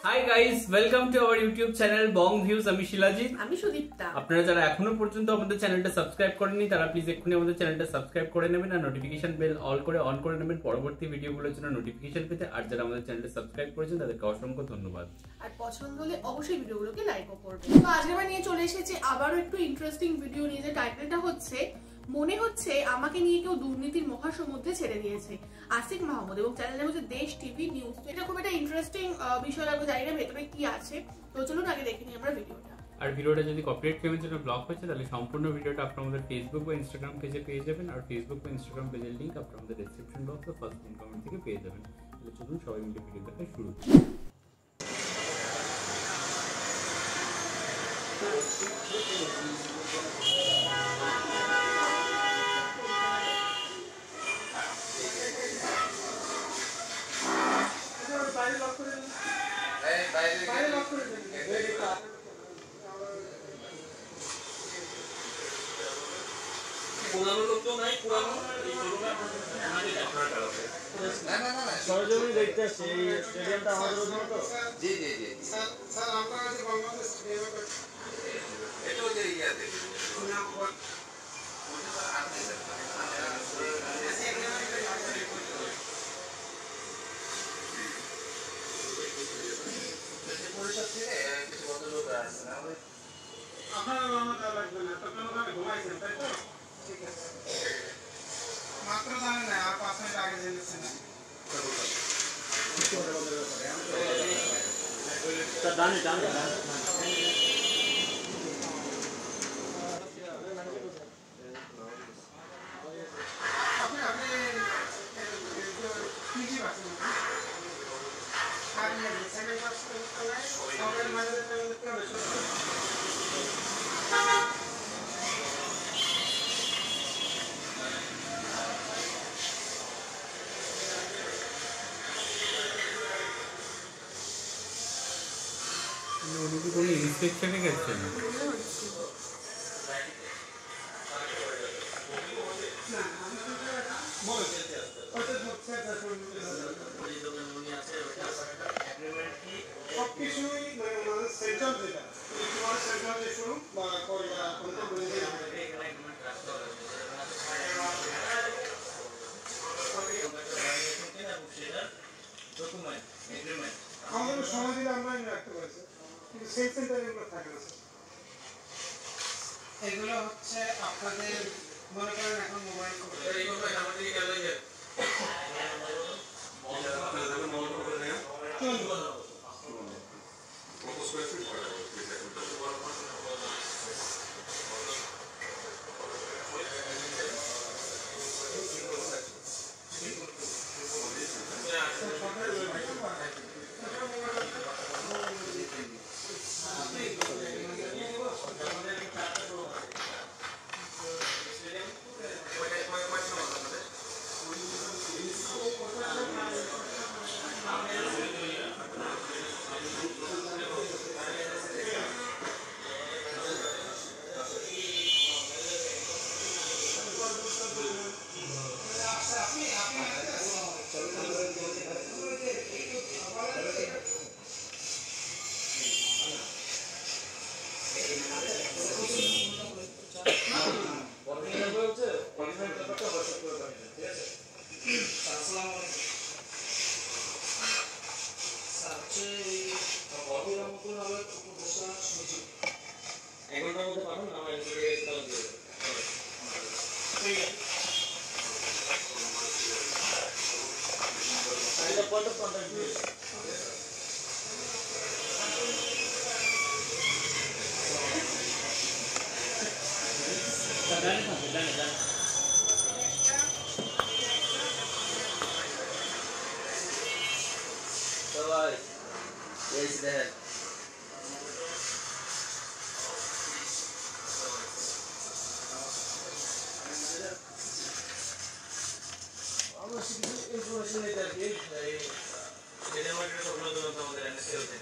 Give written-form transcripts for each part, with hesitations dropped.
Hi guys, welcome to our YouTube channel Bong views. আমি শিলাজিৎ, আমি সুদীপ্তা। আপনারা যারা এখনো পর্যন্ত আমাদের চ্যানেলটা সাবস্ক্রাইব করেননি তারা প্লিজ এক্ষুনি আমাদের চ্যানেলটা সাবস্ক্রাইব করে নেবেন আর নোটিফিকেশন বেল অল করে অন করে নেবেন পরবর্তী ভিডিওগুলোর জন্য নোটিফিকেশন পেতে। আর যারা আমাদের চ্যানেলটা সাবস্ক্রাইব করেছেন তাদেরকে অসংখ্য ধন্যবাদ। আর পছন্দ হলে অবশ্যই ভিডিওগুলোকে লাইকও করবেন। তো আজকে আমরা নিয়ে চলে এসেছি আবারও একটু ইন্টারেস্টিং ভিডিও নিয়ে। যে টাইটেলটা হচ্ছে মনে হচ্ছে আমাকে নিয়ে কেউ দুর্নীতির মহাসমুদ্রে ছেড়ে দিয়েছে, আসিক মাহমুদ, এবং চ্যানেলটা হচ্ছে দেশ টিভি নিউজ। তো এটা খুব একটা ইন্টারেস্টিং বিষয় লাগবে, জানি না ভেতরে কি আছে। তো চলুন আগে দেখে নিই আমরা ভিডিওটা। আর ভিডিওটা যদি কপিরাইট ক্লেমের জন্য ব্লক হয়েছে তাহলে সম্পূর্ণ ভিডিওটা আপনারা আমাদের ফেসবুক বা ইনস্টাগ্রাম পেজে পেয়ে যাবেন। আর ফেসবুক বা ইনস্টাগ্রাম পেজের লিংক আপনারা আমাদের ডেসক্রিপশন বক্স বা ফার্স্ট পিন কমেন্ট থেকে পেয়ে যাবেন। তাহলে চলুন সবাই মিলে ভিডিও দেখা শুরু করি। পুরানো লোক তো নাই, পুরানো সরজমিনে দেখতে আসছে। এই স্টেডিয়ামটা আমাদের জন্য তো। জি জি জি স্যার, আপনার কাছে বাংলাদেশ এটা যে ইয়াতে পরিষদ থেকে কিছু ভদ্রলোক আছে না, আপনারা রওনা লাগবে না, তখন ওখানে ঘুমাইছেন, তাই তো? ঠিক আছে, মাত্র জানেন না, আর 5 মিনিট আগে জেনেছেন। ডানে ডানে উনি কি কোনো ইন্সপেকশনে গেছেন? সবকিছুই মানে সেন্ট্রাল যেটা তোমার সেন্ট্রাল যে শোরুম বা আমাদের সময় দিলে আমরা রাখতে পারছি, কিন্তু সেই সেন্টার এগুলো থাকে না। এগুলো হচ্ছে আপনাদের মনে করেন এখন মোবাইল ইনফরমেশন নিতে আর কি এই মার্কেটের সবগুলো তো আমাদের এনএসসি হতে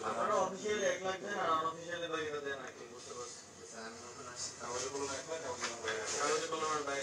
আপনারা অফিসিয়ালি 1 লাখ দেন আর আনঅফিসিয়ালি বাকিটা দেন নাকি বুঝতে পারছি আমি নতুন আসছি তাহলে বলুন 1 লাখ তাহলে বলুন আমার ভাই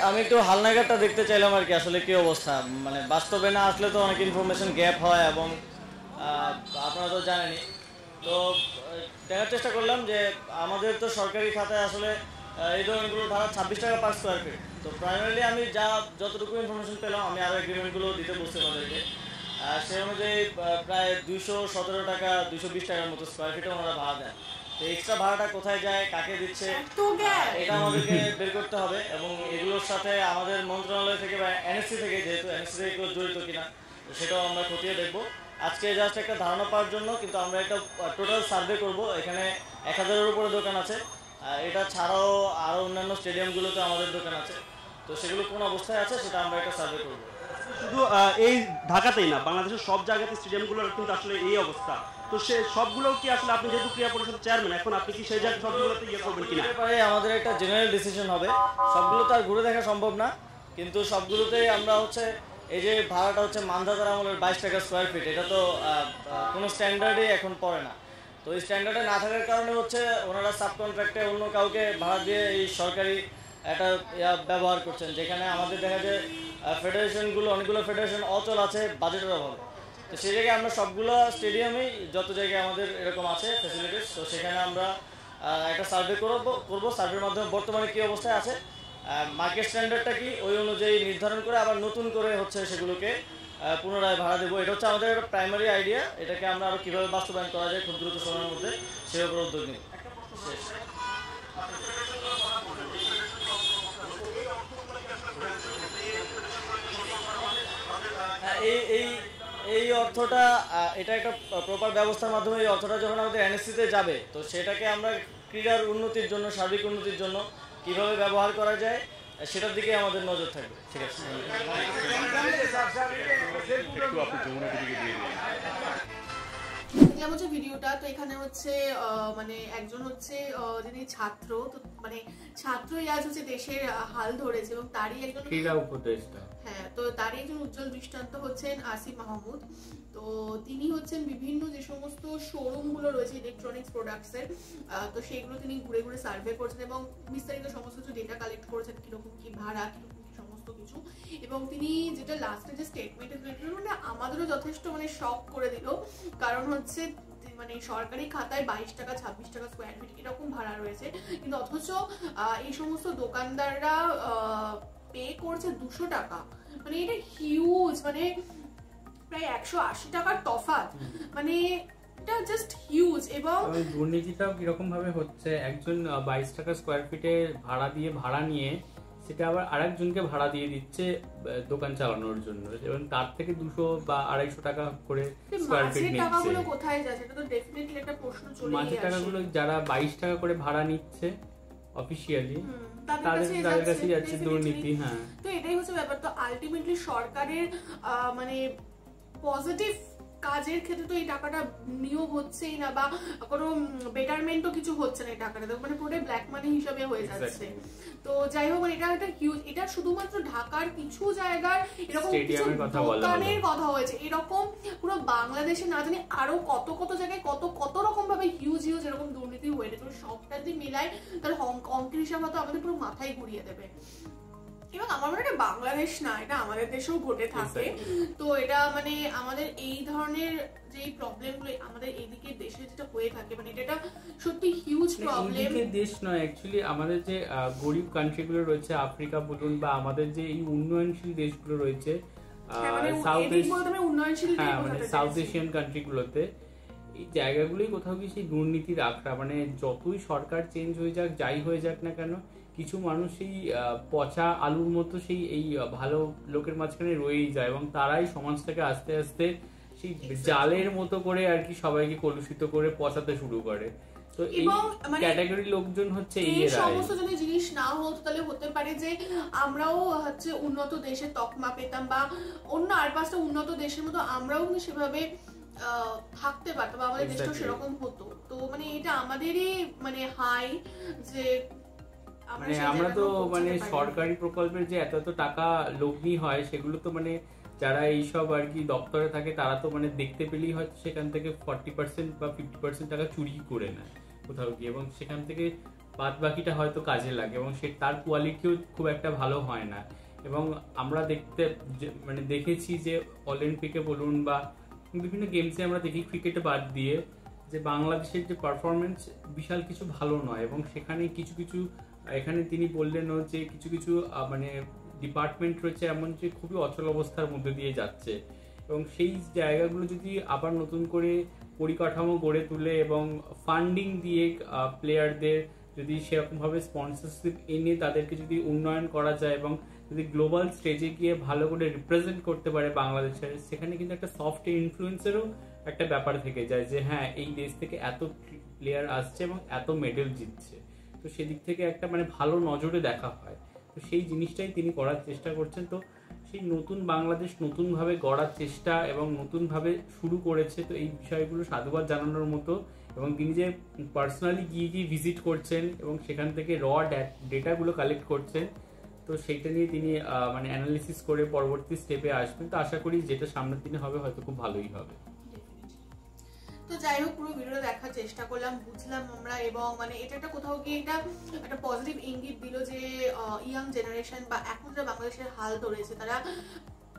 আমি একটু হালনাগাদটা দেখতে চাইলাম আর কি, আসলে কি অবস্থা, মানে বাস্তবে না আসলে তো অনেক ইনফরমেশন গ্যাপ হয় এবং আপনারা তো জানেনই। তো দেখার চেষ্টা করলাম যে আমাদের তো সরকারি খাতায় আসলে এই ধরনেরগুলো ভাড়া 26 টাকা পার স্কোয়ার ফিট। তো প্রাইমারিলি আমি যতটুকু ইনফরমেশন পেলাম আমি আরও এগ্রিমেন্টগুলো দিতে বসছি আমাদেরকে, সেই অনুযায়ী প্রায় 217 টাকা 220 টাকার মতো স্কোয়ার ফিটে ওনারা ভাড়া দেন। তো এক্সট্রা ভাড়াটা কোথায় যায়, কাকে দিচ্ছে, এটা আমাদেরকে বের করতে হবে। এবং এগুলোর সাথে আমাদের মন্ত্রণালয় থেকে বা এনএসসি থেকে, যেহেতু এনএসসি থেকে কেউ জড়িত কিনা সেটাও আমরা খতিয়ে দেখবো। আজকে জাস্ট একটা ধারণা পাওয়ার জন্য কিন্তু আমরা একটা টোটাল সার্ভে করব। এখানে 1000-এর উপরে দোকান আছে, এটা ছাড়াও আরও অন্যান্য স্টেডিয়ামগুলোতে আমাদের দোকান আছে। তো সেগুলো কোন অবস্থায় আছে সেটা আমরা একটা সার্ভে করবো। শুধু এই ঢাকাতেই না, বাংলাদেশের সব জায়গাতে স্টেডিয়ামগুলোর কিন্তু আসলে এই অবস্থা। তো সে সবগুলো কি আসলে আপনি যেহেতু ক্রীড়া পরিষদের চেয়ারম্যান, এখন আপনি কি সেই জায়গায় সবগুলোতে ইয়ে করবেন কিনা? ব্যাপারে আমাদের একটা জেনারেল ডিসিশন হবে। সবগুলো তো আর ঘুরে দেখা সম্ভব না, কিন্তু সবগুলোতেই আমরা এই যে ভাড়াটা মানধাতার আমলের 22 টাকা স্কোয়ার ফিট, এটা তো কোনো স্ট্যান্ডার্ডে এখন পড়ে না। তো এই স্ট্যান্ডার্ডে না থাকার কারণে ওনারা সাব কন্ট্রাক্টে অন্য কাউকে ভাড়া দিয়ে এই সরকারি একটা ব্যবহার করছেন, যেখানে আমাদের দেখা যায় ফেডারেশনগুলো, অনেকগুলো ফেডারেশন অচল আছে বাজেটের অভাবে। তো সেই জায়গায় আমরা সবগুলো স্টেডিয়ামেই যত জায়গায় আমাদের এরকম আছে ফ্যাসিলিটিস, তো সেখানে আমরা একটা সার্ভে করবো। সার্ভের মাধ্যমে বর্তমানে কী অবস্থায় আছে, মার্কেট স্ট্যান্ডার্ডটা কি, ওই অনুযায়ী নির্ধারণ করে আবার নতুন করে সেগুলোকে পুনরায় ভাড়া দেবো। এটা আমাদের একটা প্রাইমারি আইডিয়া। এটাকে আমরা আরও কীভাবে বাস্তবায়ন করা যায় খুব দ্রুত সময়ের মধ্যে সেই উপর উদ্যোগ নিই। এই অর্থটা, এটা একটা প্রপার ব্যবস্থার মাধ্যমে এই অর্থটা যখন আমাদের এনএসসিতে যাবে, তো সেটাকে আমরা ক্রীড়ার উন্নতির জন্য, সার্বিক উন্নতির জন্য কিভাবে ব্যবহার করা যায় সেটার দিকে আমাদের নজর থাকবে। ঠিক আছে, দেখলাম ভিডিওটা। তো এখানে মানে একজন যিনি ছাত্র, তো মানে ছাত্রই আজ দেশের হাল ধরেছে এবং তারই একজন ক্রীড়া উপদেষ্টা। হ্যাঁ, তো তারই একজন উজ্জ্বল দৃষ্টান্ত হচ্ছেন আসিফ মাহমুদ। তো তিনি বিভিন্ন যে সমস্ত শোরুম গুলো রয়েছে ইলেকট্রনিক্স প্রোডাক্টস এর, তো সেগুলো তিনি ঘুরে ঘুরে সার্ভে করছেন এবং বিস্তারিত সমস্ত কিছু ডেটা কালেক্ট করেছেন, কিরকম কি ভাড়া, কিরকম কি সমস্ত কিছু। এবং তিনি যেটা লাস্টে যে স্টেটমেন্ট দিলেন, আমাদেরও যথেষ্ট শক করে দিল। কারণ মানে সরকারি খাতায় 22 টাকা 26 টাকা স্কোয়ার ফিট এরকম ভাড়া রয়েছে, কিন্তু অথচ এই সমস্ত দোকানদাররা পে করছে 200 টাকা। মানে এটা হিউজ, মানে প্রায় 180 টাকার তফাৎ, মানে এটা জাস্ট হিউজ। এবং দুর্নীতিটাও কিরকম ভাবে হচ্ছে, একজন 22 টাকা স্কোয়ার ফিটে ভাড়া নিয়ে সেটা আবার আরেকজনকে ভাড়া দিয়ে দিচ্ছে দোকান চালানোর জন্য, এবং তার থেকে 200 বা 250 টাকা করে স্কোয়ার ফিট নিচ্ছে। টাকাগুলো কোথায় যাচ্ছে, এটা তো ডেফিনেটলি একটা প্রশ্ন চলেই আসে। মাঝে টাকাগুলো যারা 22 টাকা করে ভাড়া নিচ্ছে অফিশিয়ালি, তাদের কাছে যাচ্ছে দুর্নীতি। হ্যাঁ, তো এটাই ব্যাপার। তো আলটিমেটলি সরকারের মানে পজিটিভ কাজের ক্ষেত্রে তো এই টাকাটা নিয়োগ হচ্ছেই না, বা কোনো বেটারমেন্টও কিছু হচ্ছে না এই টাকাটা, মানে পুরোটাই ব্ল্যাক মানি হিসাবে হয়ে যাচ্ছে। তো যাই হোক, এটা একটা হিউজ, এটা শুধুমাত্র ঢাকার কিছু জায়গার এরকম কিছু দোকানের কথা হয়েছে, এরকম পুরো বাংলাদেশে না জানি আরো কত কত জায়গায় কত রকম ভাবে হিউজ এরকম দুর্নীতি হয়ে গেছে। সবটা যদি মিলাই তার অঙ্কের হিসাব হয়তো আমাদের পুরো মাথায় ঘুরিয়ে দেবে। এবং আমার মনে হয় বাংলাদেশ না, এটা আমাদের দেশেও ঘটে থাকে। তো এটা মানে আমাদের এই ধরনের যে এই প্রবলেমগুলো আমাদের এইদিকে দেশে যেটা হয়ে থাকে, মানে এটা সত্যি হিউজ প্রবলেম। দেশ নয় অ্যাকচুয়ালি, আমাদের যে গরিব কান্ট্রিগুলো রয়েছে, আফ্রিকা বলুন বা আমাদের যে এই উন্নয়নশীল দেশগুলো রয়েছে, সাউথ এশিয়ান কান্ট্রিগুলোতে, এই জায়গাগুলোই কোথাও কি সেই দুর্নীতির আখড়া। মানে যতই সরকার চেঞ্জ হয়ে যাক, যাই হয়ে যাক না কেন, কিছু মানুষ সেই পচা আলুর মতো সেই এই ভালো লোকের মাঝখানে রয়েই যায়, এবং তারাই সমাজটাকে আস্তে আস্তে সেই জালের মতো করে আর কি সবাইকে কলুষিত করে পচাতে শুরু করে। তো এই ক্যাটাগরি লোকজন হচ্ছে এই সমস্ত যদি জিনিস না হতো তাহলে হতে পারে যে আমরাও হচ্ছে উন্নত দেশের তকমা পেতাম, বা অন্য আর পাঁচটা উন্নত দেশের মতো আমরাও কিন্তু সেভাবে থাকতে পারতাম, আমাদের দেশটা সেরকম হতো। তো মানে এটা আমাদেরই মানে হাই যে মানে আমরা তো মানে সরকারি প্রকল্পের যে এত এত টাকা লগ্নি হয়, সেগুলো তো মানে যারা এইসব আর কি দপ্তরে থাকে তারা তো মানে দেখতে পেলেই হয়তো সেখান থেকে 40% বা 50% টাকা চুরি করে নেয় কোথাও গিয়ে, এবং সেখান থেকে বাদ বাকিটা হয়তো কাজে লাগে, এবং সে তার কোয়ালিটিও খুব একটা ভালো হয় না। এবং আমরা মানে দেখেছি যে অলিম্পিকে বলুন বা বিভিন্ন গেমসে আমরা দেখি, ক্রিকেটে বাদ দিয়ে, যে বাংলাদেশের যে পারফরমেন্স বিশাল কিছু ভালো নয়, এবং সেখানে কিছু কিছু এখানে তিনি বললেনও যে কিছু কিছু মানে ডিপার্টমেন্ট রয়েছে এমন যে খুবই অচল অবস্থার মধ্যে দিয়ে যাচ্ছে, এবং সেই জায়গাগুলো যদি আবার নতুন করে পরিকাঠামো গড়ে তুলে এবং ফান্ডিং দিয়ে প্লেয়ারদের যদি সেরকমভাবে স্পন্সরশিপ এনে তাদেরকে যদি উন্নয়ন করা যায়, এবং যদি গ্লোবাল স্টেজে গিয়ে ভালো করে রিপ্রেজেন্ট করতে পারে বাংলাদেশের, সেখানে কিন্তু একটা সফট ইনফ্লুয়েন্সেরও একটা ব্যাপার থেকে যায় যে হ্যাঁ এই দেশ থেকে এত প্লেয়ার আসছে এবং এত মেডেল জিতছে। তো সেদিক থেকে একটা মানে ভালো নজরে দেখা হয়। তো সেই জিনিসটাই তিনি করার চেষ্টা করছেন। তো সেই নতুন বাংলাদেশ নতুনভাবে গড়ার চেষ্টা এবং নতুনভাবে শুরু করেছে। তো এই বিষয়গুলো সাধুবাদ জানানোর মতো, এবং তিনি যে পার্সোনালি গিয়ে ভিজিট করছেন এবং সেখান থেকে ডেটাগুলো কালেক্ট করছেন, তো সেইটা নিয়ে তিনি মানে অ্যানালিসিস করে পরবর্তী স্টেপে আসবেন। তো আশা করি যেটা সামনের দিনে হবে হয়তো খুব ভালোই হবে। তো যাই হোক, পুরো ভিডিওটা দেখার চেষ্টা করলাম, বুঝলাম আমরা, এবং মানে এটা একটা কোথাও গিয়ে একটা পজিটিভ ইঙ্গিত দিল যে ইয়াং জেনারেশন বা এখন যে বাংলাদেশের হাল ধরেছে তারা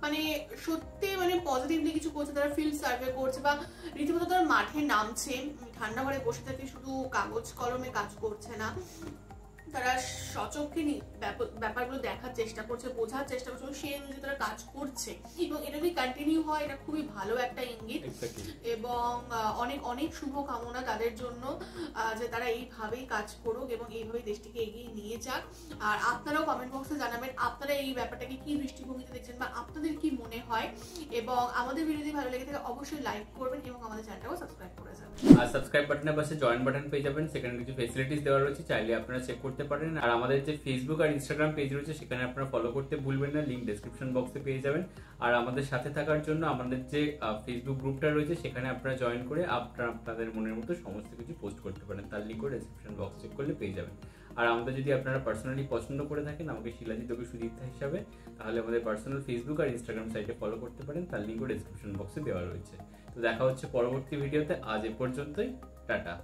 মানে সত্যি মানে পজিটিভলি কিছু করছে, তারা ফিল্ড সার্ভে করছে বা রীতিমতো তারা মাঠে নামছে, ঠান্ডা ঘরে বসে থেকে শুধু কাগজ কলমে কাজ করছে না, তারা সচক্ষে ব্যাপারগুলো দেখার চেষ্টা করছে, বোঝার চেষ্টা করছে, সেই অনুযায়ী তারা কাজ করছে, এবং এটা যদি কন্টিনিউ হয় এটা খুবই ভালো একটা ইঙ্গিত। এবং অনেক অনেক শুভ কামনা তাদের জন্য যে তারা এইভাবেই কাজ করুক এবং এইভাবেই দেশটিকে এগিয়ে নিয়ে যাক। আর আপনারাও কমেন্ট বক্সে জানাবেন আপনারা এই ব্যাপারটাকে কি দৃষ্টিভঙ্গিতে দেখছেন বা আপনাদের কি মনে হয়, এবং আমাদের ভিডিও যদি ভালো লেগে থাকে অবশ্যই লাইক করবেন এবং আমাদের চ্যানেলটাও সাবস্ক্রাইব করে যাবেন। আর সাবস্ক্রাইব বাটনের পাশে জয়েন বাটন পেয়ে যাবেন, সেখানে কিছু ফ্যাসিলিটিস দেওয়া রয়েছে, চাইলে আপনারা চেক করতে পারেন। আর আমাদের যে ফেসবুক আর ইনস্টাগ্রাম পেজ রয়েছে সেখানে আপনারা ফলো করতে ভুলবেন না, লিংক ডেসক্রিপশন বক্সে পেয়ে যাবেন। আর আমাদের সাথে থাকার জন্য আমাদের যে ফেসবুক গ্রুপটা রয়েছে সেখানে আপনারা জয়েন করে আপনাদের মনের মতো সমস্ত কিছু পোস্ট করতে পারেন, তার লিংকও ডেসক্রিপশন বক্স চেক করলে পেয়ে যাবেন। আর আমাদের যদি আপনারা পার্সোনালি পছন্দ করে থাকেন আমাকে শিলাজিৎ যোগী সুদীপ্তা হিসাবে, তাহলে আমাদের পার্সোনাল ফেসবুক আর ইনস্টাগ্রাম সাইটে ফলো করতে পারেন, তার লিংকও ডেসক্রিপশন বক্সে দেওয়া রয়েছে। তো দেখা হচ্ছে পরবর্তী ভিডিওতে, আজ এ পর্যন্তই, টাটা।